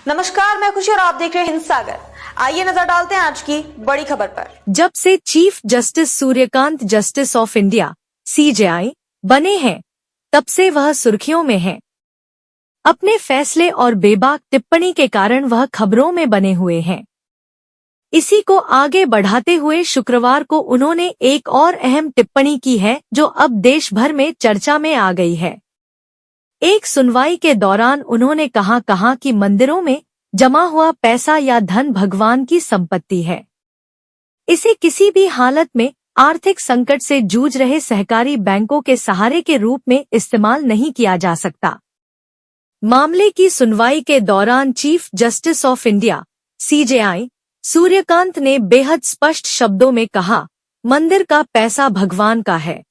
नमस्कार, मैं खुशी और आप देख रहे हैं हिंद सागर। आइए नजर डालते हैं आज की बड़ी खबर पर। जब से chief justice Suryakant justice of India (CJI) बने हैं, तब से वह सुर्खियों में हैं। अपने फैसले और बेबाक टिप्पणी के कारण वह खबरों में बने हुए हैं। इसी को आगे बढ़ाते हुए शुक्रवार को उन्होंने एक और अहम टिप्पणी की है, जो अब देश भर में चर्चा में आ गई है। एक सुनवाई के दौरान उन्होंने कहा कि मंदिरों में जमा हुआ पैसा या धन भगवान की संपत्ति है। इसे किसी भी हालत में आर्थिक संकट से जूझ रहे सहकारी बैंकों के सहारे के रूप में इस्तेमाल नहीं किया जा सकता। मामले की सुनवाई के दौरान chief justice of India (CJI) Suryakant ने बेहद स्पष्ट शब्दों में कहा, मंदिर का पैसा भगवान का है।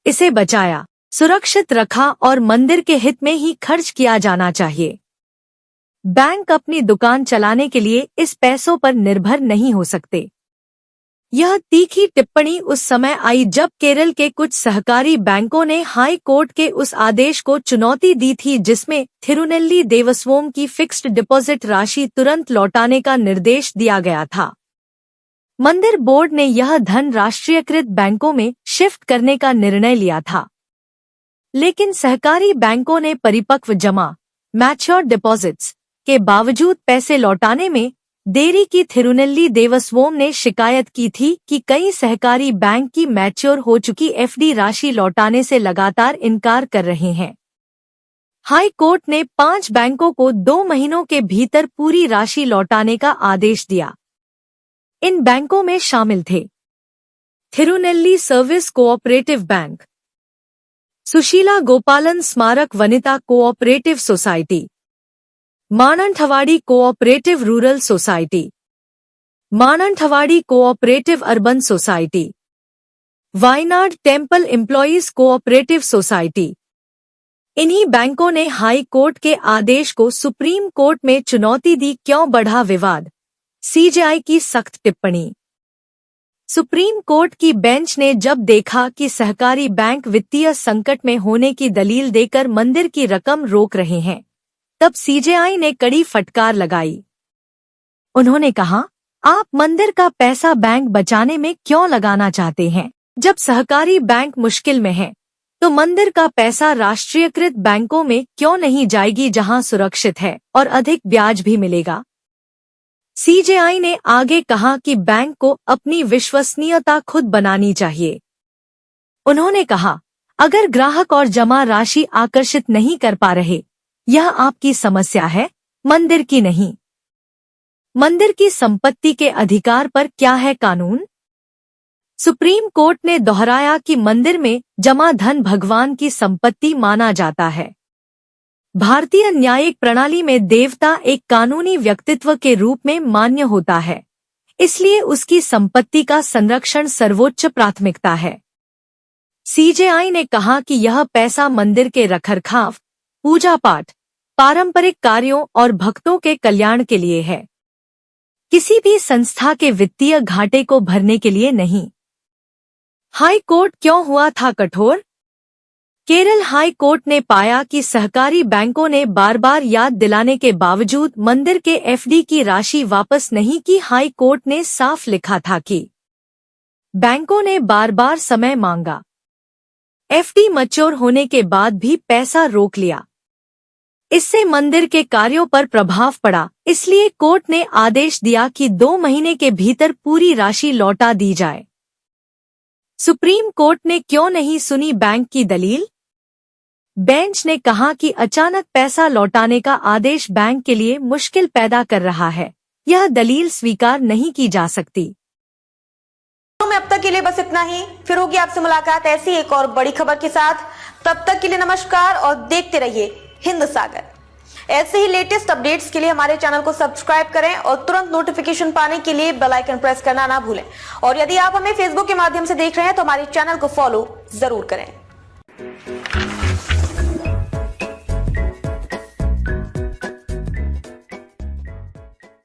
इसे बचाया, सुरक्षित रखा और मंदिर के हित में ही खर्च किया जाना चाहिए। बैंक अपनी दुकान चलाने के लिए इस पैसों पर निर्भर नहीं हो सकते। यह तीखी टिप्पणी उस समय आई जब केरल के कुछ सहकारी बैंकों ने हाई कोर्ट के उस आदेश को चुनौती दी थी जिसमें थिरुनेल्ली देवस्वम की फिक्स्ड डिपॉजिट राशि तुरंत लौटाने का निर्देश दिया गया था। मंदिर बोर्ड ने यह धन राष्ट्रीयकृत बैंकों में शिफ्ट करने का निर्णय लिया था, लेकिन सहकारी बैंकों ने परिपक्व जमा मैच्योर डिपॉजिट्स के बावजूद पैसे लौटाने में देरी की। थिरुनेल्ली देवस्वम ने शिकायत की थी कि कई सहकारी बैंक की मैच्योर हो चुकी FD राशि लौटाने से लगातार इनकार कर रहे हैं। हाई कोर्ट ने 5 बैंकों को 2 महीनों के भीतर पूरी राशि लौटाने का आदेश दिया। इन बैंकों में शामिल थे Thirunelli service cooperative bank, Sushila Gopalan Smarak Vanitha cooperative society, Mananthavady cooperative rural society, Mananthavady cooperative urban society, Wayanad temple employees cooperative society. इन्हीं बैंकों ने हाई कोर्ट के आदेश को सुप्रीम कोर्ट में चुनौती दी। क्यों बढ़ा विवाद? CJI की सख्त टिप्पणी। सुप्रीम कोर्ट की बेंच ने जब देखा कि सहकारी बैंक वित्तीय संकट में होने की दलील देकर मंदिर की रकम रोक रहे हैं, तब CJI ने कड़ी फटकार लगाई। उन्होंने कहा, आप मंदिर का पैसा बैंक बचाने में क्यों लगाना चाहते हैं? जब सहकारी बैंक मुश्किल में है, तो मंदिर का पैसा राष्ट्रीयकृत बैंकों में क्यों नहीं जाएगी जहां सुरक्षित है और अधिक ब्याज भी मिलेगा? CJI ने आगे कहा कि बैंक को अपनी विश्वसनीयता खुद बनानी चाहिए। उन्होंने कहा, अगर ग्राहक और जमा राशि आकर्षित नहीं कर पा रहे, यह आपकी समस्या है, मंदिर की नहीं। मंदिर की संपत्ति के अधिकार पर क्या है कानून? सुप्रीम कोर्ट ने दोहराया कि मंदिर में जमा धन भगवान की संपत्ति माना जाता है। भारतीय न्यायिक प्रणाली में देवता एक कानूनी व्यक्तित्व के रूप में मान्य होता है, इसलिए उसकी संपत्ति का संरक्षण सर्वोच्च प्राथमिकता है। CJI ने कहा कि यह पैसा मंदिर के रखरखाव, पूजा पाठ, पारंपरिक कार्यों और भक्तों के कल्याण के लिए है, किसी भी संस्था के वित्तीय घाटे को भरने के लिए नहीं। हाई कोर्ट क्यों हुआ था कठोर? केरल हाई कोर्ट ने पाया कि सहकारी बैंकों ने बार बार याद दिलाने के बावजूद मंदिर के FD की राशि वापस नहीं की। हाई कोर्ट ने साफ लिखा था कि बैंकों ने बार बार समय मांगा, FD मैच्योर होने के बाद भी पैसा रोक लिया। इससे मंदिर के कार्यों पर प्रभाव पड़ा, इसलिए कोर्ट ने आदेश दिया कि 2 महीने के भीतर पूरी राशि लौटा दी जाए। सुप्रीम कोर्ट ने क्यों नहीं सुनी बैंक की दलील? बेंच ने कहा कि अचानक पैसा लौटाने का आदेश बैंक के लिए मुश्किल पैदा कर रहा है, यह दलील स्वीकार नहीं की जा सकती। में अब तक के लिए बस इतना ही। फिर होगी आपसे मुलाकात ऐसी एक और बड़ी खबर के साथ। तब तक के लिए नमस्कार और देखते रहिए हिंद सागर। ऐसे ही लेटेस्ट अपडेट्स के लिए हमारे चैनल को सब्सक्राइब करें और तुरंत नोटिफिकेशन पाने के लिए बेल आइकन प्रेस करना ना भूलें। और यदि आप हमें फेसबुक के माध्यम से देख रहे हैं तो हमारे चैनल को फॉलो जरूर करें।